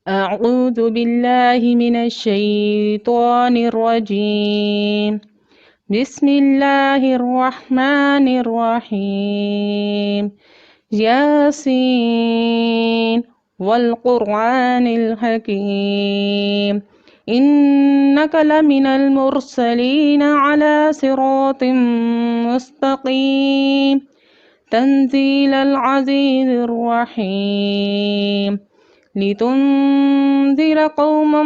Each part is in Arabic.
أعوذ بالله من الشيطان الرجيم. بسم الله الرحمن الرحيم. ياسين والقرآن الحكيم إنك لمن المرسلين على صراط مستقيم تنزيل العزيز الرحيم لتنذر قوما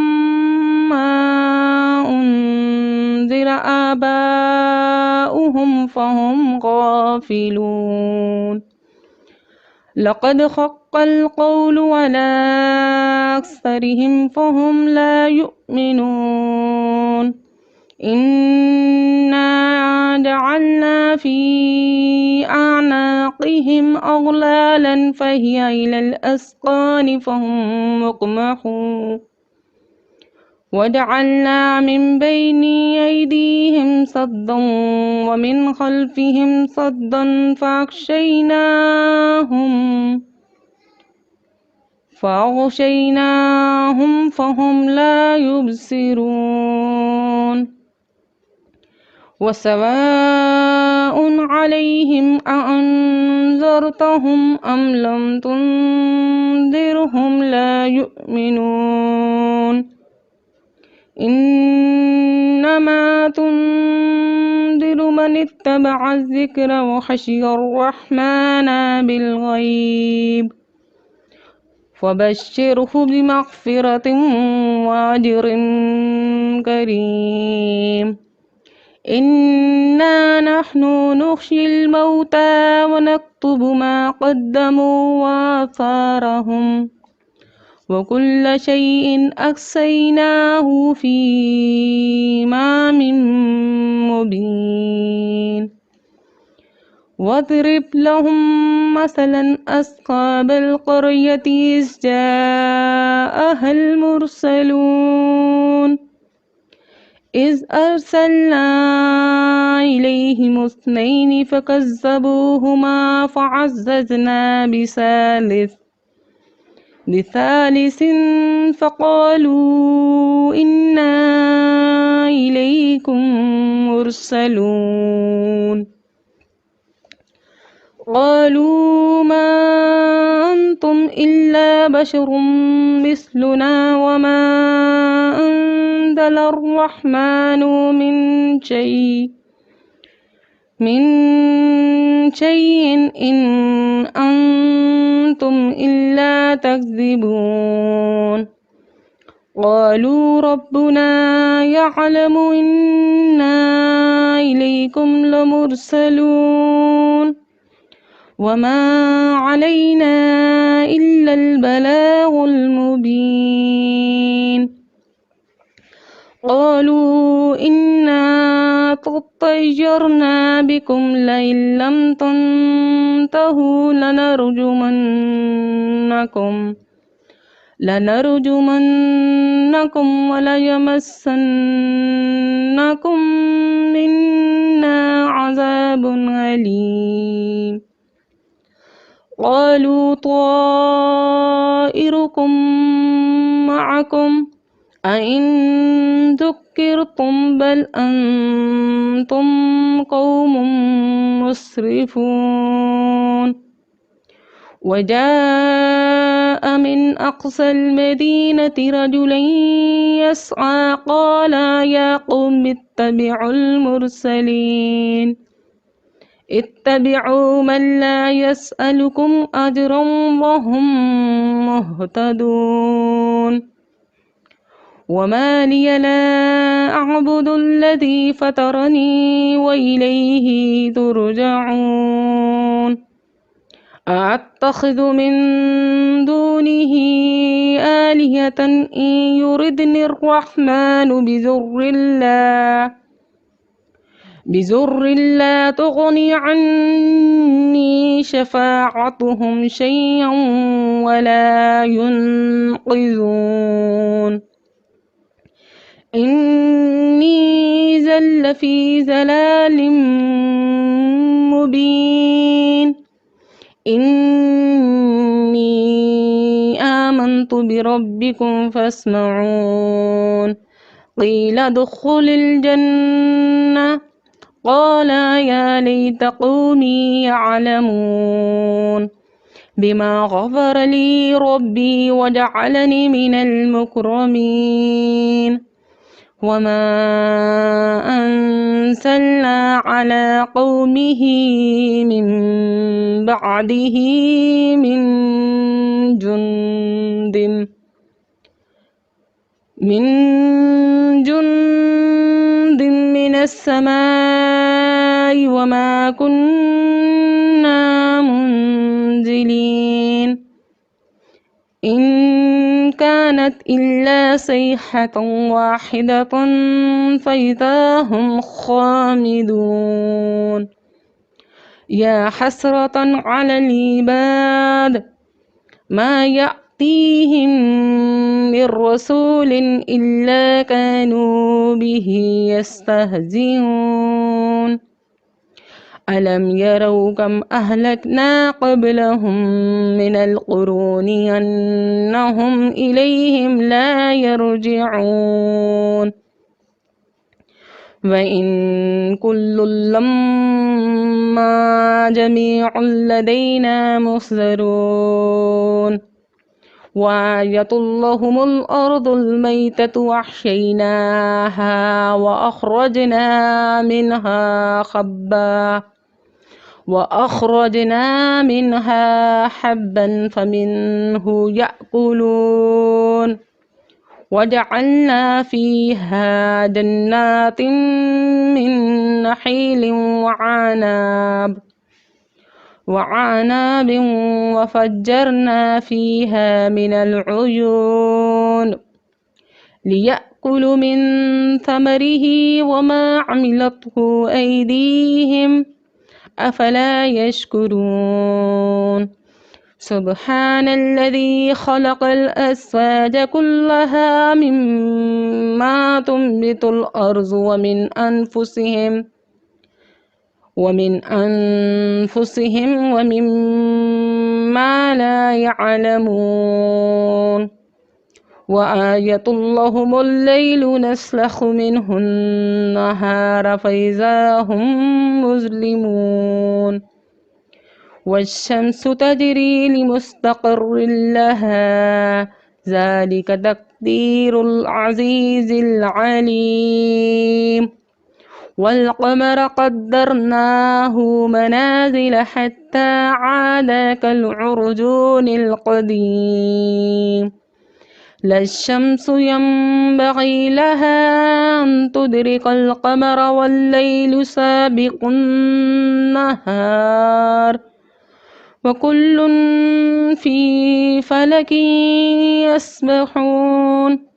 ما أنذر آباؤهم فهم غافلون. لقد حق القول على أكثرهم فهم لا يؤمنون. إنا جعلنا في أعناقهم أغلالا فهي إلى الأذقان فهم مقمحون. وجعلنا من بين أيديهم سدا ومن خلفهم سدا فأغشيناهم فهم لا يبصرون. وسواء عليهم أأنذرتهم أم لم تنذرهم لا يؤمنون. إنما تنذر من اتبع الذكر وخشي الرحمن بالغيب فبشره بمغفرة وأجر كريم. إنا نحن نحيي الموتى ونكتب ما قدموا وآثارهم وكل شيء أحصيناه في إمام مبين. واضرب لهم مثلا أصحاب القرية إذ جاءها المرسلون إذ أرسلنا إليهم اثنين فكذبوهما فعززنا بثالث فقالوا إنا إليكم مرسلون. قالوا ما أنتم إلا بشر مثلنا وما أنزل الرحمن من شيء إن أنتم إلا تكذبون. قالوا ربنا يعلم إنا إليكم لمرسلون وما علينا إلا البلاغ المبين. قالوا إنا تطيرنا بكم لئن لم تنتهوا لنرجمنكم وليمسنكم منا عذاب أليم. قالوا طائركم معكم أئن ذكرتم بل أنتم قوم مسرفون. وجاء من أقصى المدينة رجل يسعى قال يا قوم اتبعوا المرسلين اتبعوا من لا يسألكم أجرا وهم مهتدون. وما لي لا أعبد الذي فطرني وإليه ترجعون. أأتخذ من دونه آلهة إن يردني الرحمن بذر لا تغني عني شفاعتهم شيئا ولا ينقذون. إني زل في ضلال مبين. إني آمنت بربكم فاسمعون قيل ادخل الجنة قال يا ليت قومي يعلمون بما غفر لي ربي وجعلني من المكرمين وما أنزلنا على قومه من بعده من جند من السماء وما كنا منزلين إن كانت إلا صيحة واحدة فإذا هم خامدون يا حسرة على العباد ما يأتيهم من رسول إلا كانوا به يستهزئون ألم يروا كم أهلكنا قبلهم من القرون أنهم إليهم لا يرجعون وإن كل لما جميع لدينا محضرون وآية لهم الأرض الميتة وأحييناها وأخرجنا منها حبا فمنه يأكلون وجعلنا فيها جنات من نخيل وعناب وفجرنا فيها من العيون ليأكلوا من ثمره وما عملته أيديهم أفلا يشكرون سبحان الذي خلق الأزواج كلها مما تنبت الأرض ومن أنفسهم ومما لا يعلمون وآية لهم الليل نسلخ منه النهار فإذا هم مظلمون والشمس تجري لمستقر لها ذلك تقدير العزيز العليم والقمر قدرناه منازل حتى عاد كالعرجون القديم لا الشمس ينبغي لها أن تدرك القمر والليل سابق النهار وكل في فلك يسبحون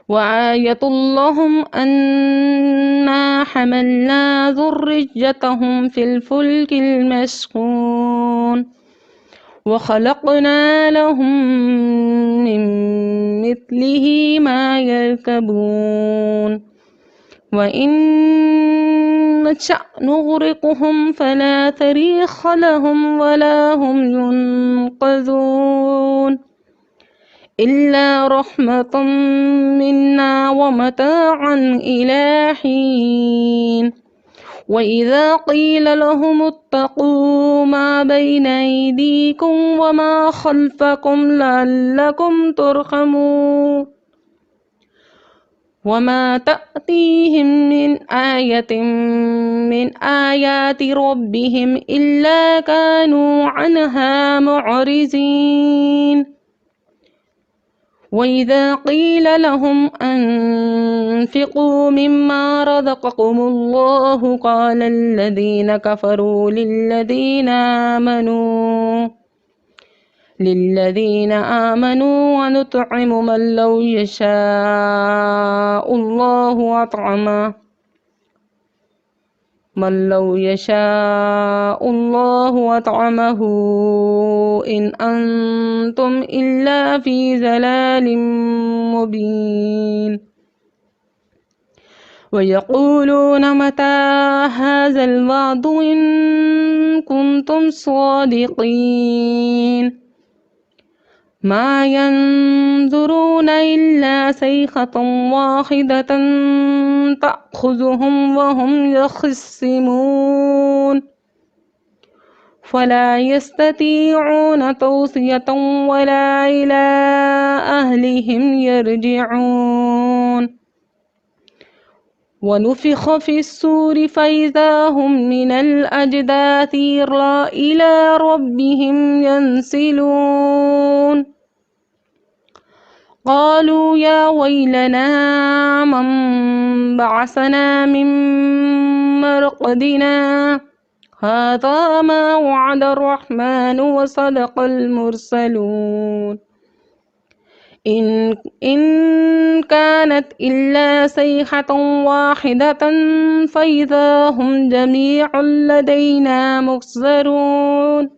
وآية لهم أنا حملنا ذريتهم في الفلك المشحون وخلقنا لهم من مثله ما يركبون وإن نشأ نغرقهم فلا صريخ لهم ولا هم ينقذون إلا رحمة منا ومتاعا إلى حين وإذا قيل لهم اتقوا ما بين أيديكم وما خلفكم لعلكم ترحمون وما تأتيهم من آية من آيات ربهم إلا كانوا عنها معرضين وإذا قيل لهم أنفقوا مما رزقكم الله قال الذين كفروا للذين آمنوا ونطعم من لو يشاء الله أطعمه إن أنتم إلا في ضلال مبين ويقولون متى هذا الوعد إن كنتم صادقين ما ينظرون إلا صيحة واحدة تأخذهم وهم يخصمون فلا يستطيعون توصية ولا إلى أهلهم يرجعون ونفخ في الصور فإذا هم من الأجداث إلى ربهم ينسلون قالوا يا ويلنا من بعثنا من مرقدنا هذا ما وعد الرحمن وصدق المرسلون إن كانت إلا صيحة واحدة فإذا هم جميع لدينا محضرون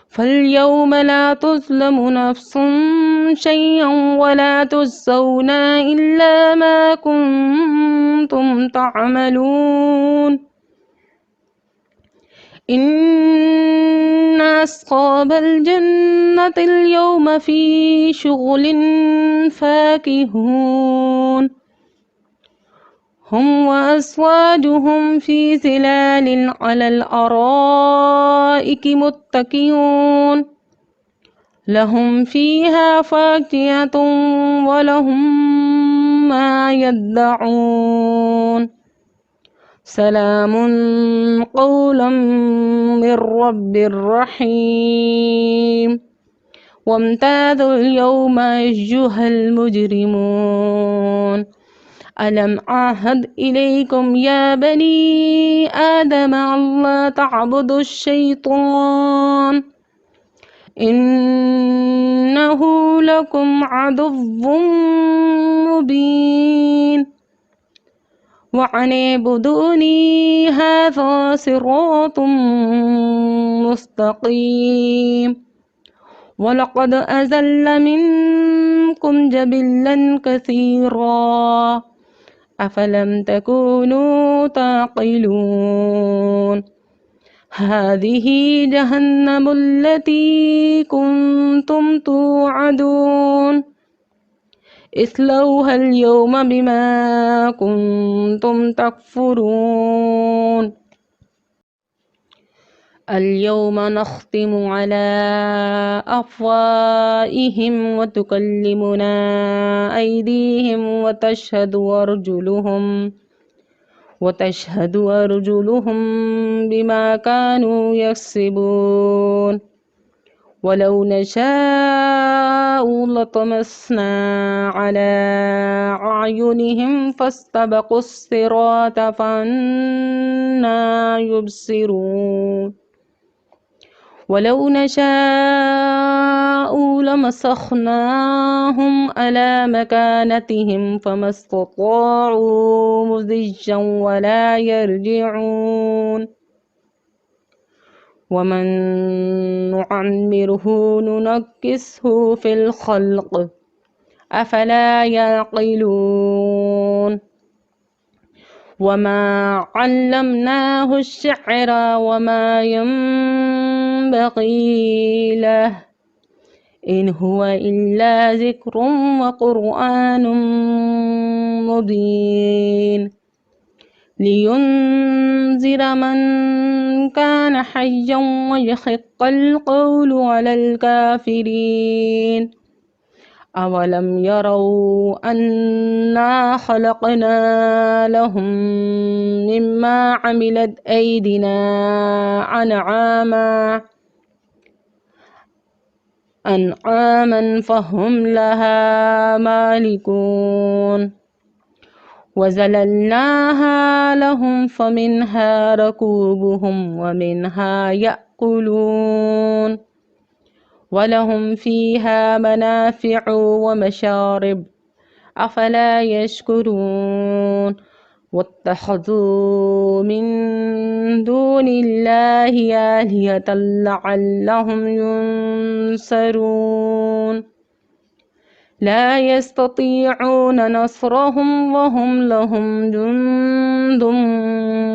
فاليوم لا تظلم نفس شيئا ولا تجزون إلا ما كنتم تعملون إن أصحاب الجنة اليوم في شغل فاكهون هم وأزواجهم في ظلال على الأرائك متكئون لهم فيها فاكهة ولهم ما يدعون سلام قولا من رب رحيم وامتازوا اليوم أيها المجرمون ألم أعهد إليكم يا بني آدم ألا تعبدوا الشيطان إنه لكم عدو مبين وأن اعبدوني هذا صراط مستقيم ولقد أضل منكم جبلا كثيرا أفلم تكونوا تعقلون هذه جهنم التي كنتم توعدون اصلوها اليوم بما كنتم تكفرون اليوم نختم على أفواههم وتكلمنا أيديهم وتشهد أرجلهم بما كانوا يكسبون ولو نشاء لطمسنا على أعينهم فاستبقوا الصراط فأنى يبصرون ولو نشاء لمسخناهم على مكانتهم فما استطاعوا مضيا ولا يرجعون ومن نعمره ننكسه في الخلق أفلا يعقلون وما علمناه الشعر وما ينبغي له إن هو إلا ذكر وقرآن مبين لينذر من كان حيا ويحق القول على الكافرين أولم يروا أنا خلقنا لهم مما عملت أيدينا أنعاما فهم لها مالكون وزللناها لهم فمنها ركوبهم ومنها يأكلون ولهم فيها منافع ومشارب أفلا يشكرون واتخذوا من دون الله آلهة لعلهم ينصرون لا يستطيعون نصرهم وهم لهم جند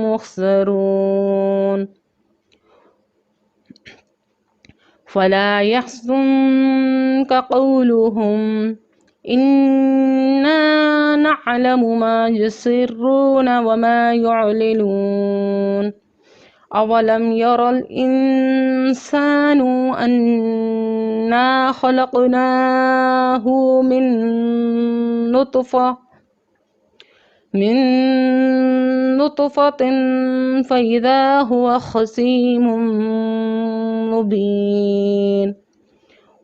محضرون فلا يحزنك قولهم إنا نعلم ما يسرون وما يعلنون أولم ير الإنسان أنا خلقناه من نطفة فإذا هو خصيم مبين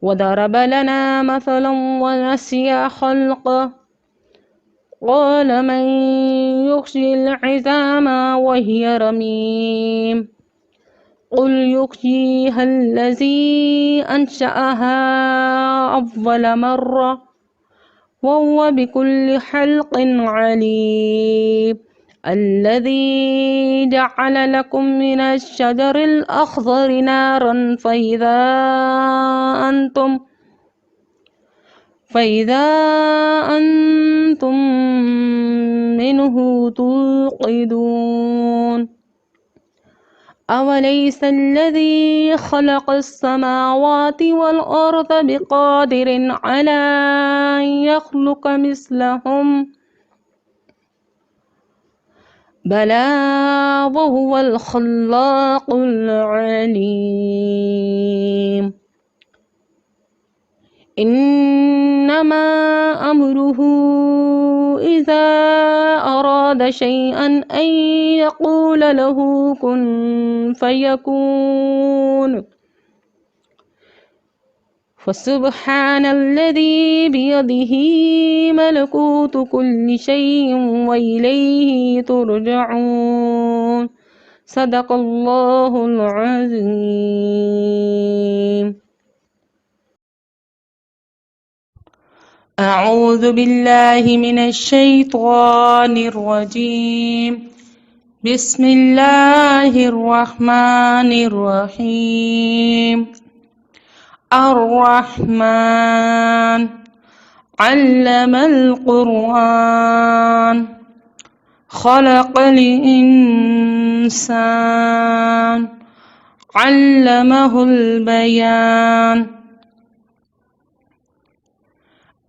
وضرب لنا مثلا ونسي خلقه قال من يحيي العظام وهي رميم قل يحييها الذي أنشأها أول مرة وهو بكل خلق عليم الذي جعل لكم من الشجر الأخضر نارا فإذا أنتم منه توقدون أوليس الذي خلق السماوات والأرض بقادر على أن يخلق مثلهم بلى وهو الخلاق العليم إنما أمره إذا أراد شيئا أن يقول له كن فيكون فسبحان الذي بيده ملكوت كل شيء وإليه ترجعون صدق الله العظيم. أعوذ بالله من الشيطان الرجيم. بسم الله الرحمن الرحيم. الرحمن علم القرآن خلق الإنسان علمه البيان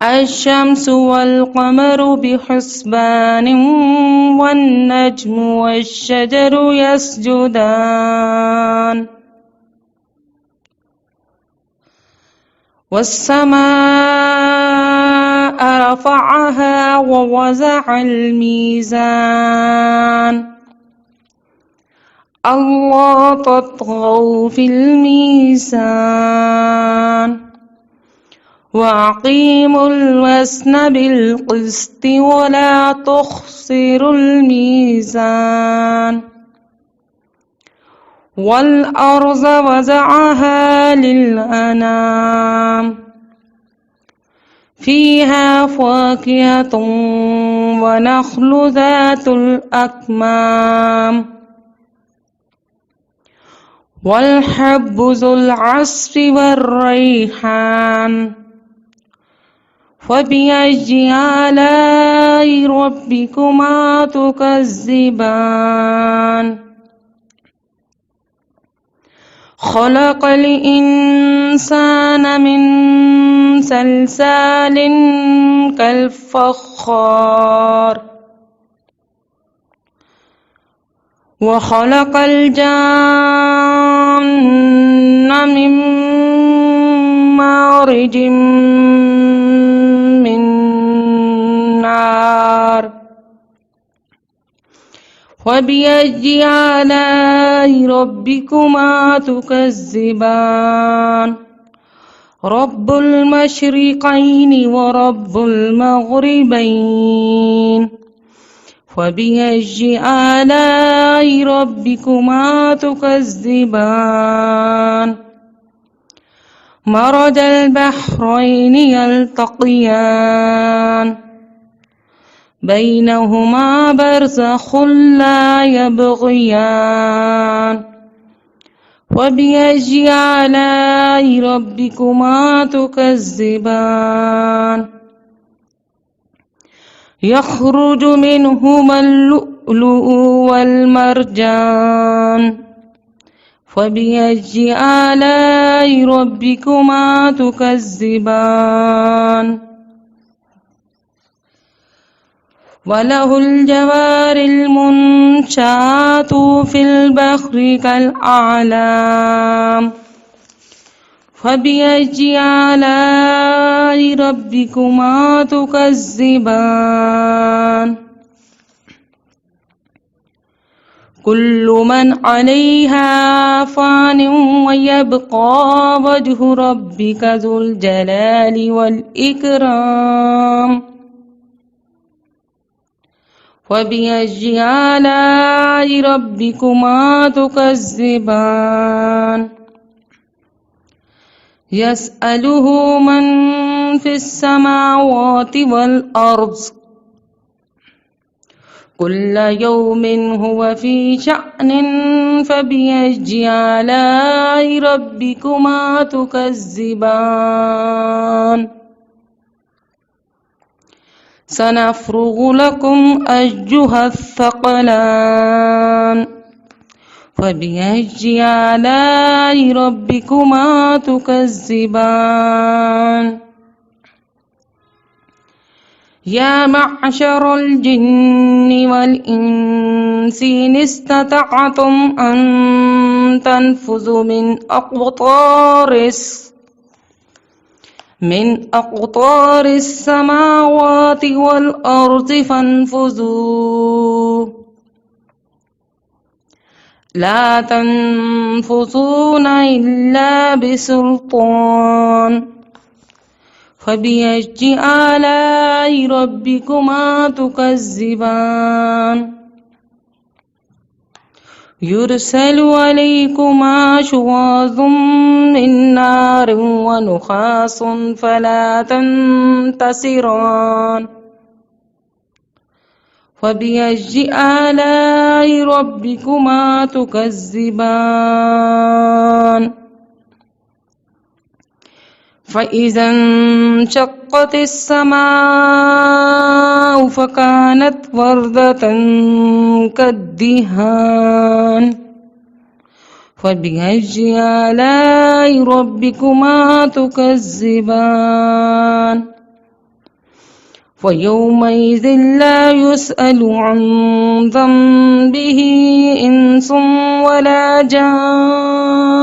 الشمس والقمر بحسبان والنجم والشجر يسجدان والسماء رفعها ووضع الميزان ألا تطغوا في الميزان وأقيموا الوزن بالقسط ولا تخسروا الميزان والأرض وضعها للأنام فيها فاكهة ونخل ذات الأكمام والحب ذو العصف والريحان فبأي آلاء ربكما تكذبان خلق الإنسان من صلصال كالفخار وخلق الجان من مارج من نار فبأي آلاء ربكما تكذبان رب المشرقين ورب المغربين فبأي آلاء ربكما تكذبان مرج البحرين يلتقيان بينهما برزخ لا يبغيان وبأي آلاء ربكما تكذبان يخرج منهما اللؤلؤ والمرجان فبأي آلاء ربكما تكذبان وله الجوار المنشآت في البحر كالأعلام فبأي آلاء ربكما تكذبان كل من عليها فان ويبقى وجه ربك ذو الجلال والإكرام فبأي آلاء ربكما تكذبان يسأله من في السماوات والأرض كل يوم هو في شأن فبأي آلاء ربكما تكذبان سنفرغ لكم أيها الثقلان فبأي آلاء ربكما تكذبان يا معشر الجن والإنس إن استطعتم أن تنفذوا من أقطار السماوات والأرض فانفذوا لا تنفذون إلا بسلطان فبأي آلاء ربكما تكذبان يرسل عليكما شواظ من نار ونحاس فلا تنتصران فبأي آلاء ربكما تكذبان فإذا انشقت السماء فكانت وردة كالدهان فبأي آلاء ربكما تكذبان ويومئذ لا يسأل عن ذنبه إنس ولا جان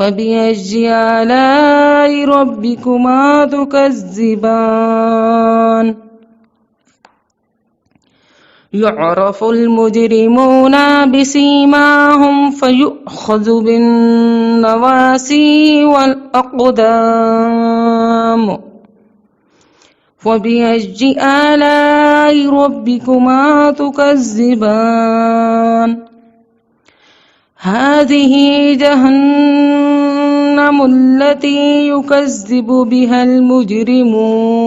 فبأي آلاء ربكما تكذبان يعرف المجرمون بسيماهم فيؤخذ بالنواسي والأقدام فبأي آلاء ربكما تكذبان هذه جهنم التي يكذب بها المجرمون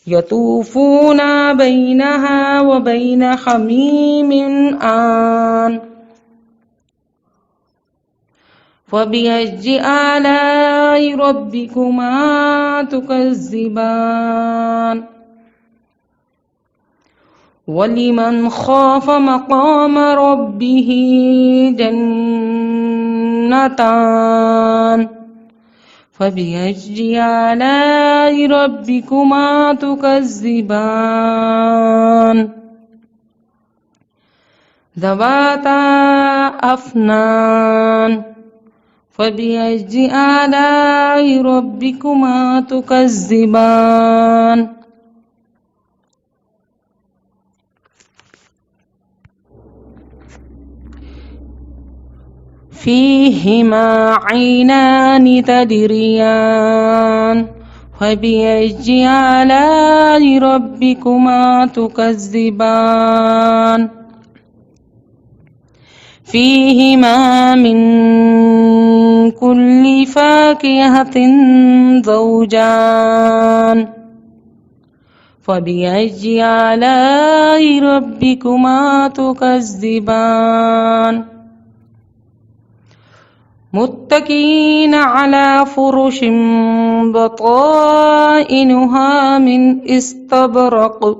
يطوفون بينها وبين حميم آن فبأي آلاء ربكما تكذبان ولمن خاف مقام ربه جنتان فبأي آلاء ربكما تكذبان ذواتا أفنان فبأي آلاء ربكما تكذبان فيهما عينان تجريان فبأي آلاء ربكما تكذبان فيهما من كل فاكهة زوجان فبأي آلاء ربكما تكذبان متكئين على فرش بطائنها من استبرق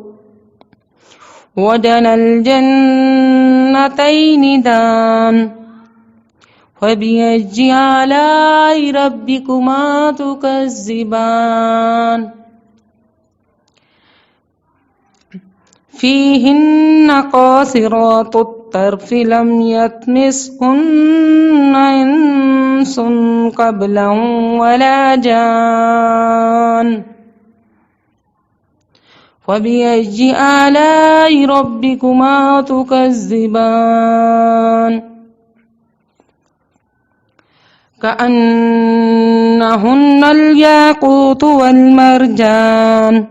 وجنى الجنتين دان فبأي آلاء ربكما تكذبان فيهن قاصرات الطرف لم يطمثهن إنس قبلهم ولا جان فبأي آلاء ربكما تكذبان كأنهن الياقوت والمرجان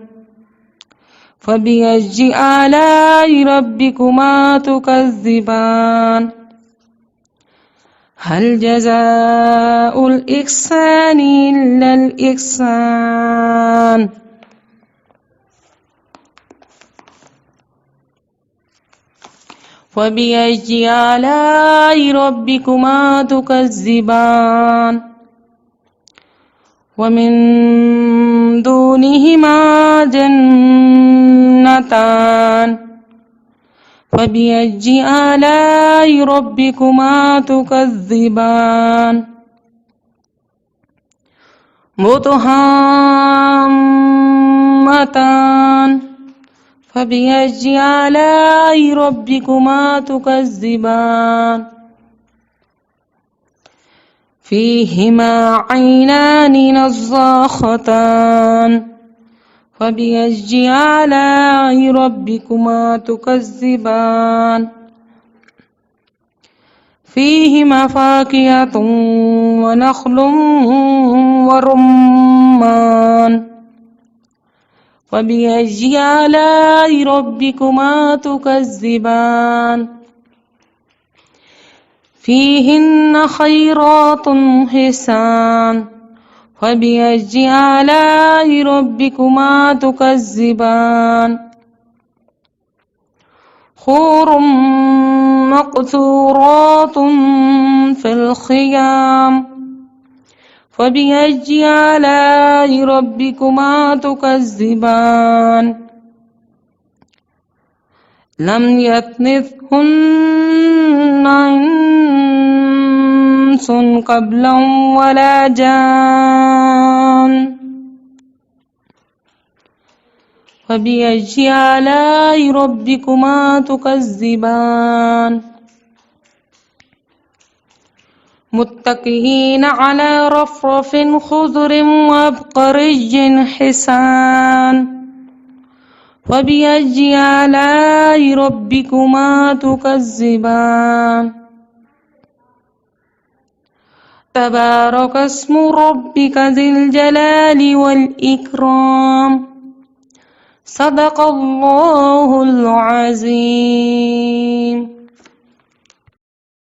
فبأي آلاء ربكما تكذبان هل جزاء الإحسان إلا الإحسان فبأي آلاء ربكما تكذبان ومن دونهما جنتان فبأي آلاء ربكما تكذبان مدهامتان فبأي آلاء ربكما تكذبان فيهما عينان نضاختان فبأي آلاء ربكما تكذبان فيهما فاكهة ونخل ورمان فبأي آلاء ربكما تكذبان فيهن خيرات حسان فبأي آلاء ربكما تكذبان حور مقصورات في الخيام فبأي آلاء ربكما تكذبان لم يطمثهن إنس قبلهم ولا جان فبأي آلاء ربكما تكذبان متكئين على رفرف خضر وعبقري حسان فبأي آلاء ربكما تكذبان تبارك اسم ربك ذي الجلال والإكرام صدق الله العظيم.